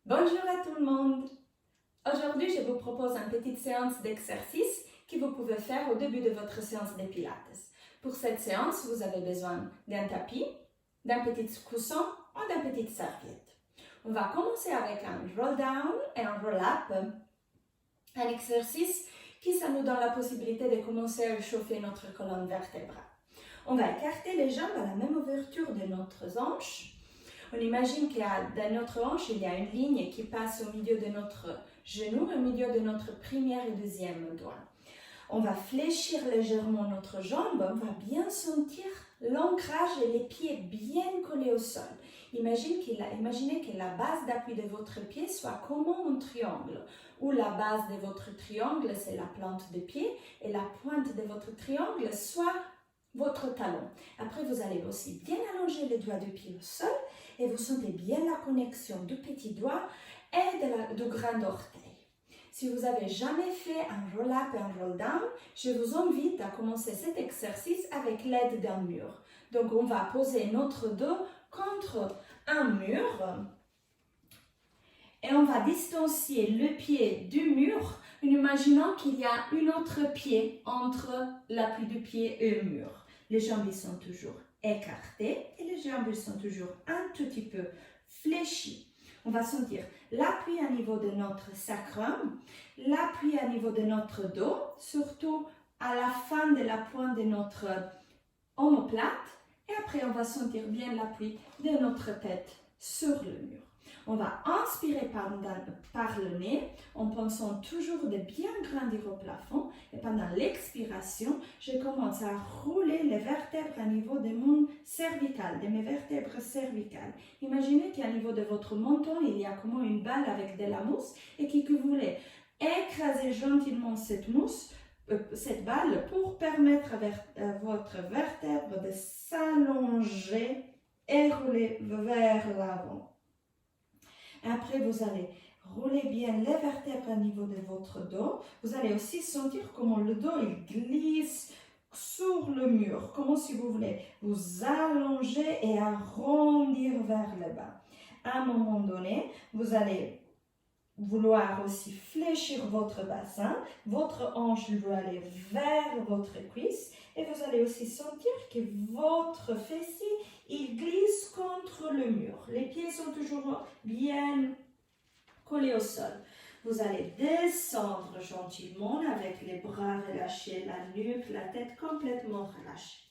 Bonjour à tout le monde! Aujourd'hui, je vous propose une petite séance d'exercice que vous pouvez faire au début de votre séance de Pilates. Pour cette séance, vous avez besoin d'un tapis, d'un petit coussin ou d'une petite serviette. On va commencer avec un roll down et un roll up, un exercice qui ça nous donne la possibilité de commencer à chauffer notre colonne vertébrale. On va écarter les jambes à la même ouverture de notre hanche. On imagine qu'il y a dans notre hanche, il y a une ligne qui passe au milieu de notre genou, au milieu de notre premier et deuxième doigt. On va fléchir légèrement notre jambe, on va bien sentir l'ancrage et les pieds bien collés au sol. Imaginez que la base d'appui de votre pied soit comme un triangle, où la base de votre triangle, c'est la plante de pied, et la pointe de votre triangle soit votre talon. Après, vous allez aussi bien allonger les doigts du pied au sol et vous sentez bien la connexion du petit doigt et du grand orteil. Si vous n'avez jamais fait un roll-up et un roll-down, je vous invite à commencer cet exercice avec l'aide d'un mur. Donc, on va poser notre dos contre un mur et on va distancier le pied du mur en imaginant qu'il y a un autre pied entre l'appui du pied et le mur. Les jambes sont toujours écartées et les jambes sont toujours un tout petit peu fléchies. On va sentir l'appui à niveau de notre sacrum, l'appui à niveau de notre dos, surtout à la fin de la pointe de notre omoplate. Et après, on va sentir bien l'appui de notre tête sur le mur. On va inspirer par le nez en pensant toujours de bien grandir au plafond. Et pendant l'expiration, je commence à rouler les vertèbres à niveau de mon cervical, de mes vertèbres cervicales. Imaginez qu'à niveau de votre menton, il y a comme une balle avec de la mousse et que vous voulez écraser gentiment cette balle pour permettre à votre vertèbre de s'allonger et rouler vers l'avant. Après, vous allez rouler bien les vertèbres à niveau de votre dos. Vous allez aussi sentir comment le dos il glisse sur le mur, comme si vous voulez vous allonger et arrondir vers le bas. À un moment donné, vous allez vouloir aussi fléchir votre bassin, votre hanche doit aller vers votre cuisse et vous allez aussi sentir que votre fessier il glisse contre le mur. Les pieds sont toujours bien collés au sol. Vous allez descendre gentiment avec les bras relâchés, la nuque, la tête complètement relâchée.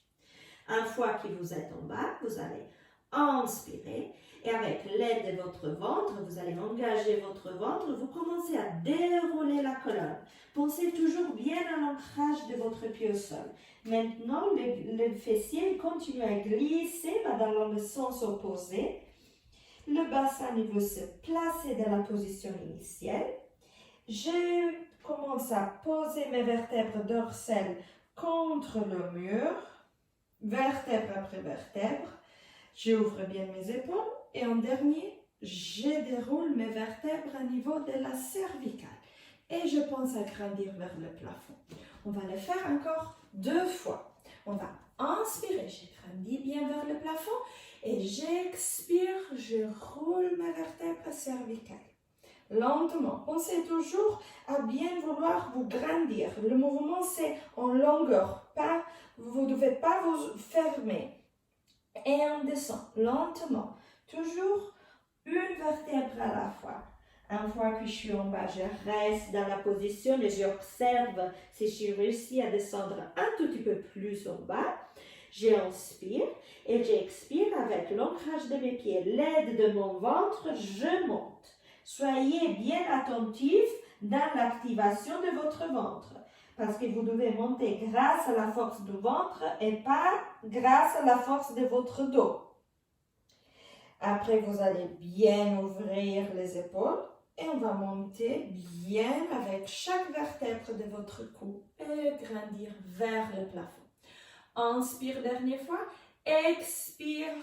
Une fois que vous êtes en bas, vous allez inspirer et avec l'aide de votre ventre, vous allez engager votre ventre, vous commencez à dérouler la colonne. Pensez toujours bien à l'ancrage de votre pied au sol. Maintenant, le fessier continue à glisser dans le sens opposé. Le bassin veut se placer dans la position initiale. Je commence à poser mes vertèbres dorsales contre le mur, vertèbre après vertèbre. J'ouvre bien mes épaules et en dernier, je déroule mes vertèbres à niveau de la cervicale. Et je pense à grandir vers le plafond. On va le faire encore 2 fois. On va inspirer, je grandis bien vers le plafond. Et j'expire, je roule mes vertèbres cervicales. Lentement, pensez toujours à bien vouloir vous grandir. Le mouvement, c'est en longueur. Vous ne devez pas vous fermer. Et on descend lentement, toujours une vertèbre à la fois. Une fois que je suis en bas, je reste dans la position et j'observe si je réussis à descendre un tout petit peu plus en bas. J'inspire et j'expire avec l'ancrage de mes pieds, l'aide de mon ventre, je monte. Soyez bien attentifs dans l'activation de votre ventre. Parce que vous devez monter grâce à la force du ventre et pas grâce à la force de votre dos. Après, vous allez bien ouvrir les épaules et on va monter bien avec chaque vertèbre de votre cou et grandir vers le plafond. Inspire dernière fois, expire.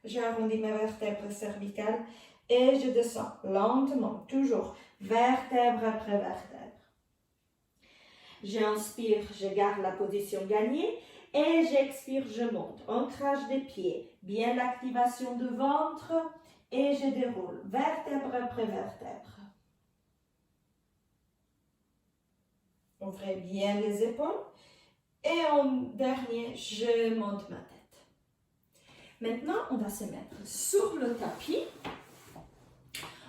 J'arrondis mes vertèbres cervicales et je descends lentement, toujours vertèbre après vertèbre. J'inspire, je garde la position gagnée et j'expire, je monte. Ancrage des pieds, bien l'activation du ventre Et je déroule vertèbre après vertèbre. Ouvrez bien les épaules. Et en dernier, je monte ma tête. Maintenant, on va se mettre sur le tapis.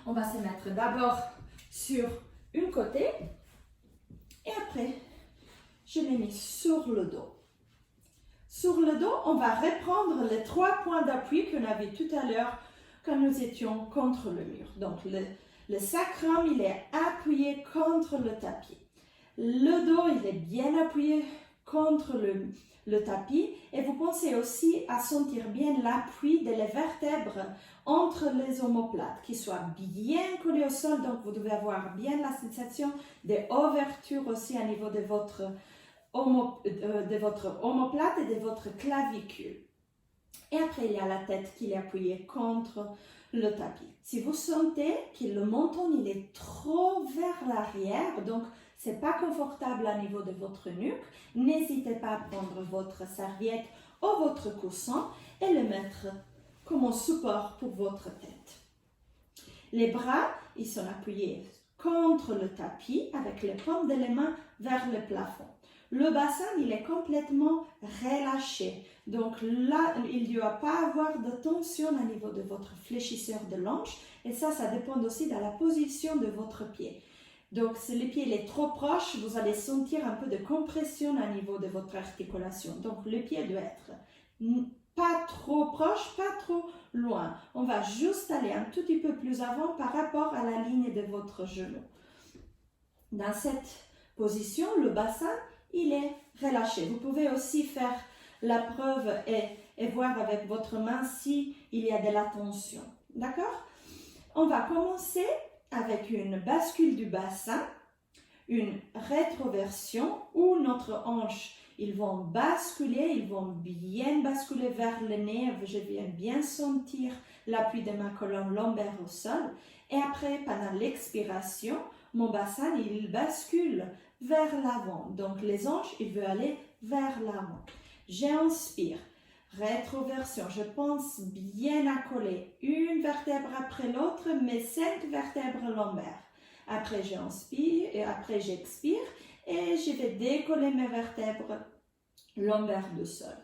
On va se mettre d'abord sur une côté. Et après, je l'ai mis sur le dos. Sur le dos, on va reprendre les 3 points d'appui qu'on avait tout à l'heure quand nous étions contre le mur. Donc, le sacrum, il est appuyé contre le tapis. Le dos, il est bien appuyé contre le tapis. Et vous pensez aussi à sentir bien l'appui des vertèbres entre les omoplates, qui soient bien collés au sol. Donc, vous devez avoir bien la sensation d'ouverture aussi au niveau de votre omoplate et de votre clavicule. Et après, il y a la tête qui est appuyée contre le tapis. Si vous sentez que le menton il est trop vers l'arrière, donc c'est pas confortable au niveau de votre nuque, n'hésitez pas à prendre votre serviette ou votre coussin et le mettre comme un support pour votre tête. Les bras, ils sont appuyés contre le tapis avec les paumes de les mains vers le plafond. Le bassin, il est complètement relâché. Donc là, il ne doit pas avoir de tension au niveau de votre fléchisseur de l'hanche. Et ça dépend aussi de la position de votre pied. Donc si le pied est trop proche, vous allez sentir un peu de compression au niveau de votre articulation. Donc le pied doit être pas trop proche, pas trop loin. On va juste aller un tout petit peu plus avant par rapport à la ligne de votre genou. Dans cette position, le bassin, il est relâché. Vous pouvez aussi faire la preuve et voir avec votre main s'il y a de la tension. D'accord? On va commencer avec une bascule du bassin, une rétroversion où notre hanche, ils vont basculer, ils vont bien basculer vers le nez. Je viens bien sentir l'appui de ma colonne lombaire au sol. Et après, pendant l'expiration, mon bassin, il bascule vers l'avant. Donc, les hanches, il veut aller vers l'avant. J'inspire. Rétroversion. Je pense bien accoler une vertèbre après l'autre, mes 5 vertèbres lombaires. Après, j'inspire et après, j'expire et je vais décoller mes vertèbres lombaires du sol.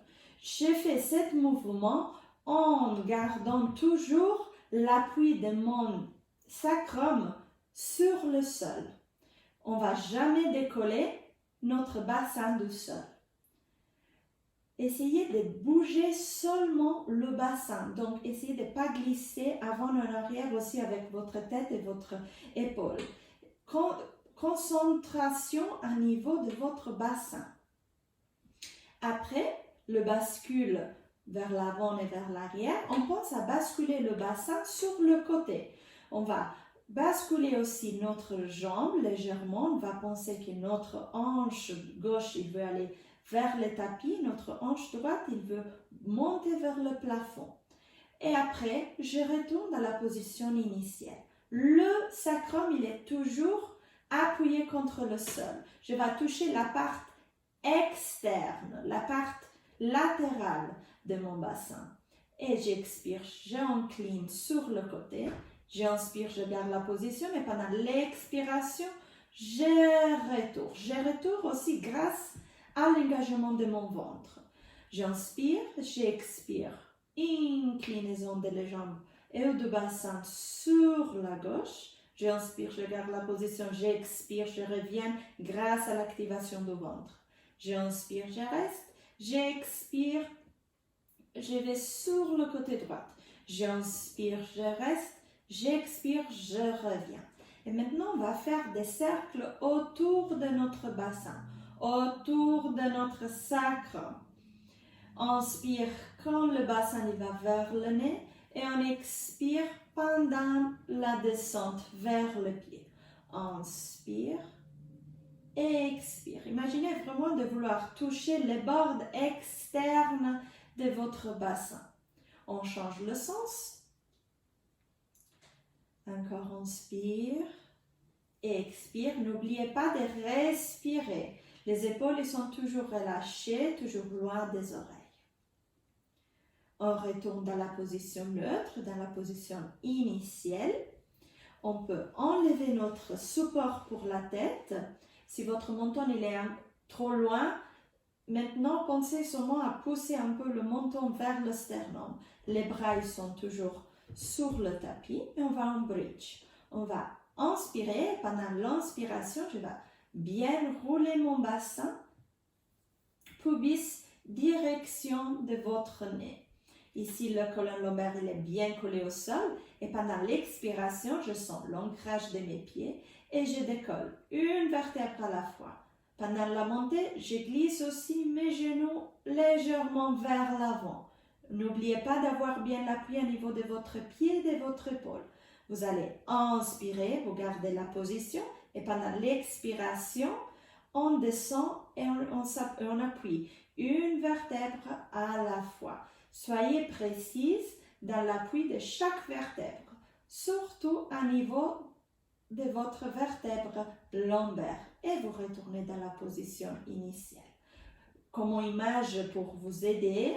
Je fais ce mouvement en gardant toujours l'appui de mon sacrum sur le sol. On ne va jamais décoller notre bassin du sol. Essayez de bouger seulement le bassin. Donc, essayez de ne pas glisser avant et en arrière aussi avec votre tête et votre épaule. Concentration au niveau de votre bassin. Après, le bascule vers l'avant et vers l'arrière. On pense à basculer le bassin sur le côté. On va basculer aussi notre jambe légèrement. On va penser que notre hanche gauche, il veut aller vers le tapis. Notre hanche droite, il veut monter vers le plafond. Et après, je retourne à la position initiale. Le sacrum, il est toujours appuyé contre le sol. Je vais toucher la partie externe, la partie latérale de mon bassin. Et j'expire, j'incline sur le côté. J'inspire, je garde la position, mais pendant l'expiration, je retourne. Je retourne aussi grâce à l'engagement de mon ventre. J'inspire, j'expire. Inclinaison de les jambes et du bassin sur la gauche. J'inspire, je garde la position, j'expire, je reviens grâce à l'activation du ventre. J'inspire, je reste, j'expire, je vais sur le côté droit. J'inspire, je reste, j'expire, je reviens. Et maintenant, on va faire des cercles autour de notre bassin, autour de notre sacrum. Inspire quand le bassin va vers le nez et on expire pendant la descente vers le pied. Inspire et expire. Imaginez vraiment de vouloir toucher les bords externes de votre bassin. On change le sens. Encore inspire et expire. N'oubliez pas de respirer. Les épaules sont toujours relâchées, toujours loin des oreilles. On retourne dans la position neutre, dans la position initiale. On peut enlever notre support pour la tête. Si votre menton il est trop loin, maintenant pensez seulement à pousser un peu le menton vers le sternum. Les bras ils sont toujours sur le tapis et on va en bridge. On va inspirer. Pendant l'inspiration, je vais bien rouler mon bassin. Pubis, direction de votre nez. Ici, le colonne lombaire il est bien collé au sol et pendant l'expiration, je sens l'ancrage de mes pieds et je décolle une vertèbre à la fois. Pendant la montée, je glisse aussi mes genoux légèrement vers l'avant. N'oubliez pas d'avoir bien l'appui au niveau de votre pied et de votre épaule. Vous allez inspirer, vous gardez la position et pendant l'expiration, on descend et on appuie une vertèbre à la fois. Soyez précise dans l'appui de chaque vertèbre, surtout au niveau de votre vertèbre lombaire et vous retournez dans la position initiale. Comme image pour vous aider,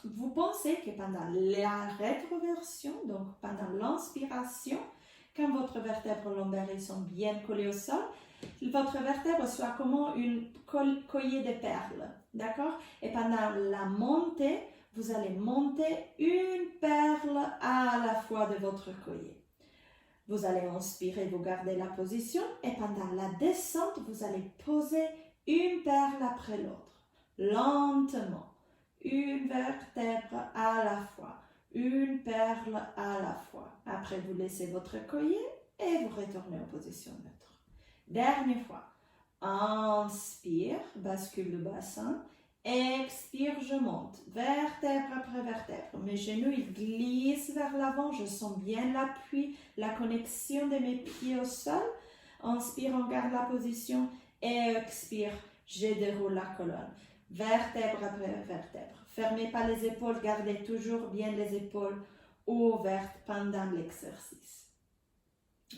vous pensez que pendant la rétroversion, donc pendant l'inspiration, quand votre vertèbre lombaire sont bien collées au sol, votre vertèbre soit comme une collier de perles, d'accord? Et pendant la montée, vous allez monter une perle à la fois de votre collier. Vous allez inspirer, vous gardez la position et pendant la descente, vous allez poser une perle après l'autre, lentement. Une vertèbre à la fois, une perle à la fois. Après, vous laissez votre collier et vous retournez en position neutre. Dernière fois. Inspire, bascule le bassin. Expire, je monte. Vertèbre après vertèbre. Mes genoux, ils glissent vers l'avant. Je sens bien l'appui, la connexion de mes pieds au sol. Inspire, on garde la position. Expire, je déroule la colonne. Vertèbre après vertèbre. Fermez pas les épaules, gardez toujours bien les épaules ouvertes pendant l'exercice.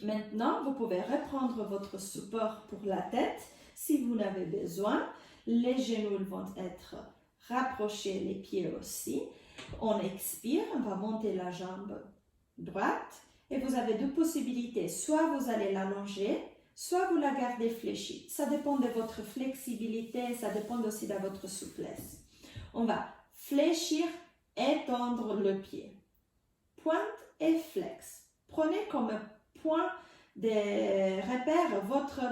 Maintenant, vous pouvez reprendre votre support pour la tête si vous en avez besoin. Les genoux vont être rapprochés, les pieds aussi. On expire, on va monter la jambe droite et vous avez deux possibilités. Soit vous allez l'allonger, soit vous la gardez fléchie. Ça dépend de votre flexibilité, ça dépend aussi de votre souplesse. On va fléchir, étendre le pied. Pointe et flex. Prenez comme point de repère votre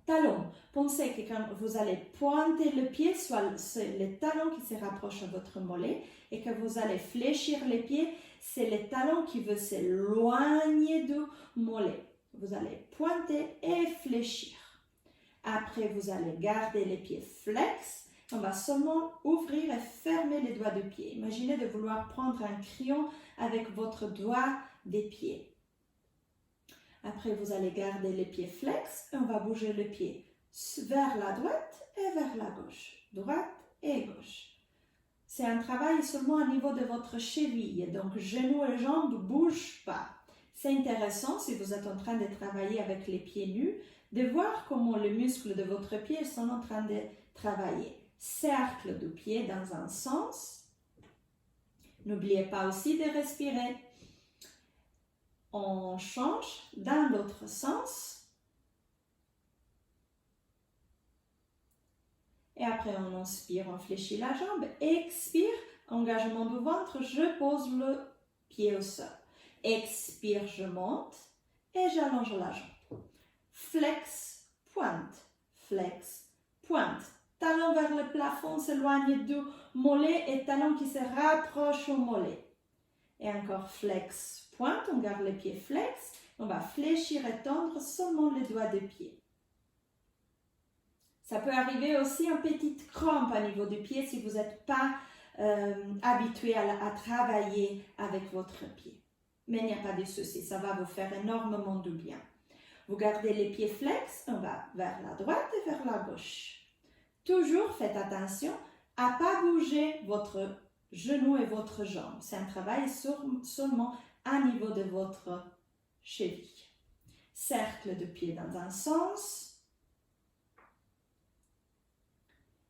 talon. Pensez que quand vous allez pointer le pied, soit c'est le talon qui se rapproche à votre mollet et que vous allez fléchir les pieds, c'est le talon qui veut s'éloigner du mollet. Vous allez pointer et fléchir. Après, vous allez garder les pieds flex. On va seulement ouvrir et fermer les doigts de pied. Imaginez de vouloir prendre un crayon avec votre doigt des pieds. Après, vous allez garder les pieds flex. On va bouger le pied vers la droite et vers la gauche. Droite et gauche. C'est un travail seulement au niveau de votre cheville. Donc, genoux et jambes ne bougent pas. C'est intéressant, si vous êtes en train de travailler avec les pieds nus, de voir comment les muscles de votre pied sont en train de travailler. Cercle du pied dans un sens. N'oubliez pas aussi de respirer. On change dans l'autre sens. Et après, on inspire, on fléchit la jambe. Expire, engagement du ventre, je pose le pied au sol. Expire, je monte et j'allonge la jambe. Flex, pointe, flex, pointe. Talon vers le plafond, s'éloigne du mollet et talon qui se rapproche au mollet. Et encore flex, pointe, on garde les pieds flex. On va fléchir et tendre seulement les doigts des pieds. Ça peut arriver aussi une petite crampe au niveau du pied si vous n'êtes pas habitué à travailler avec votre pied. Mais il n'y a pas de souci, ça va vous faire énormément de bien. Vous gardez les pieds flex, on va vers la droite et vers la gauche. Toujours faites attention à ne pas bouger votre genou et votre jambe. C'est un travail seulement à niveau de votre cheville. Cercle de pied dans un sens.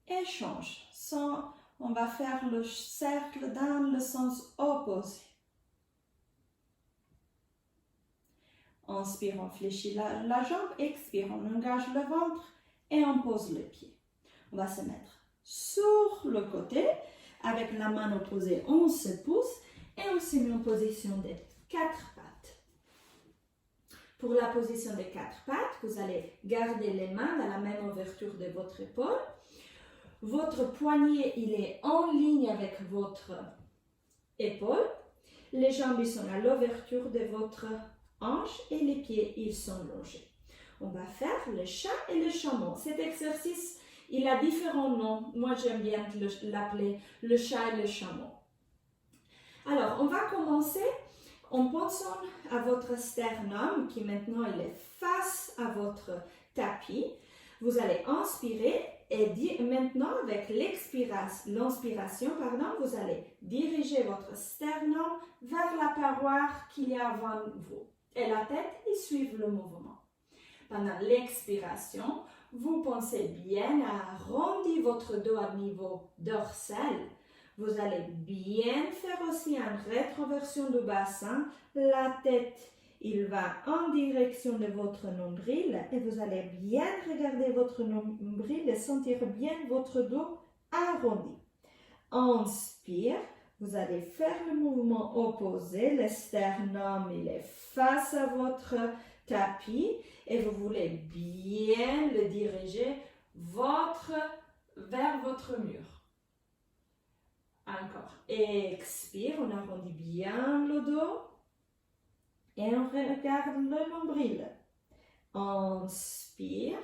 Échange. on va faire le cercle dans le sens opposé. Inspire, on fléchit la jambe, expire, on engage le ventre et on pose le pied. On va se mettre sur le côté, avec la main opposée, on se pousse et on se met en position des 4 pattes. Pour la position des 4 pattes, vous allez garder les mains dans la même ouverture de votre épaule. Votre poignet, il est en ligne avec votre épaule. Les jambes sont à l'ouverture de votre hanche et les pieds, ils sont longés. On va faire le chat et le chameau. Cet exercice, il a différents noms. Moi, j'aime bien l'appeler le chat et le chameau. Alors, on va commencer en pensant à votre sternum qui maintenant il est face à votre tapis. Vous allez inspirer et maintenant avec l'inspiration, vous allez diriger votre sternum vers la paroi qu'il y a avant vous. Et la tête, il suit le mouvement. Pendant l'expiration, vous pensez bien à arrondir votre dos à niveau dorsal. Vous allez bien faire aussi une rétroversion du bassin. La tête, il va en direction de votre nombril et vous allez bien regarder votre nombril et sentir bien votre dos arrondi. Inspire, vous allez faire le mouvement opposé. Le sternum, il est face à votre tapis et vous voulez bien le diriger vers votre mur. Encore. Expire, on arrondit bien le dos et on regarde le nombril. Inspire.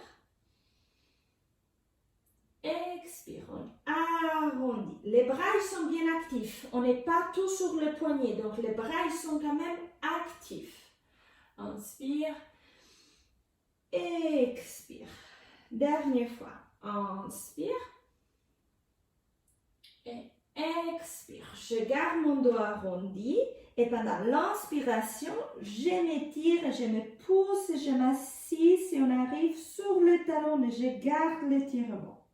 Expire, on arrondit. Les bras ils sont bien actifs. On n'est pas tout sur le poignet, donc les bras ils sont quand même actifs. Inspire. Expire. Dernière fois. Inspire. Et expire. Je garde mon dos arrondi et pendant l'inspiration, je m'étire, je me pousse, je m'assise et on arrive sur le talon et je garde l'étirement.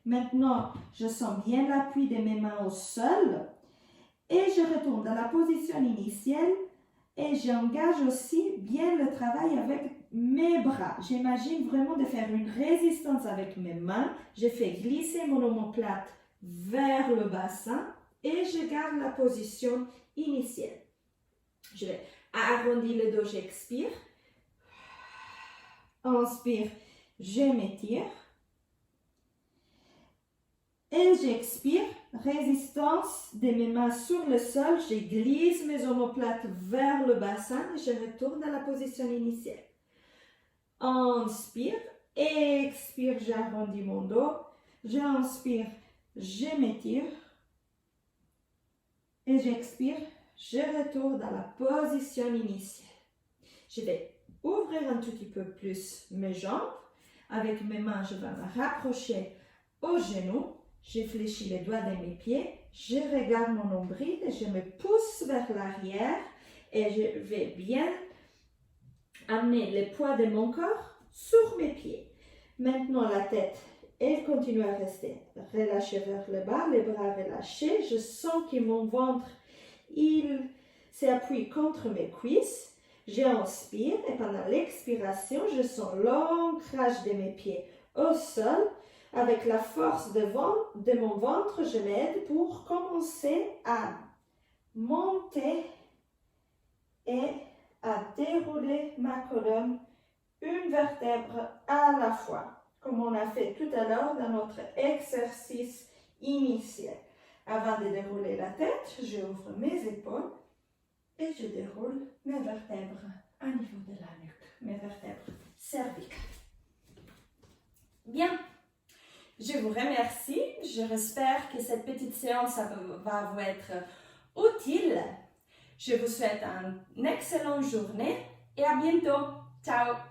Maintenant, je sens bien l'appui de mes mains au sol et je retourne dans la position initiale et j'engage aussi bien le travail avec mes bras. J'imagine vraiment de faire une résistance avec mes mains. Je fais glisser mon omoplate vers le bassin et je garde la position initiale. Je vais arrondir le dos, j'expire. Inspire, je m'étire. Et j'expire, résistance de mes mains sur le sol, je glisse mes omoplates vers le bassin et je retourne à la position initiale. Inspire, expire, j'arrondis mon dos, j'inspire, je m'étire et j'expire, je retourne à la position initiale. Je vais ouvrir un tout petit peu plus mes jambes, avec mes mains je vais me rapprocher aux genoux. Je fléchis les doigts de mes pieds, je regarde mon nombril et je me pousse vers l'arrière et je vais bien amener le poids de mon corps sur mes pieds. Maintenant la tête, elle continue à rester relâchée vers le bas, les bras relâchés. Je sens que mon ventre, il s'appuie contre mes cuisses. J'inspire et pendant l'expiration, je sens l'ancrage de mes pieds au sol. Avec la force de mon ventre, je m'aide pour commencer à monter et à dérouler ma colonne une vertèbre à la fois, comme on a fait tout à l'heure dans notre exercice initial. Avant de dérouler la tête, j'ouvre mes épaules et je déroule mes vertèbres à niveau de la nuque, mes vertèbres cervicales. Bien. Je vous remercie. J'espère que cette petite séance va vous être utile. Je vous souhaite une excellente journée et à bientôt. Ciao!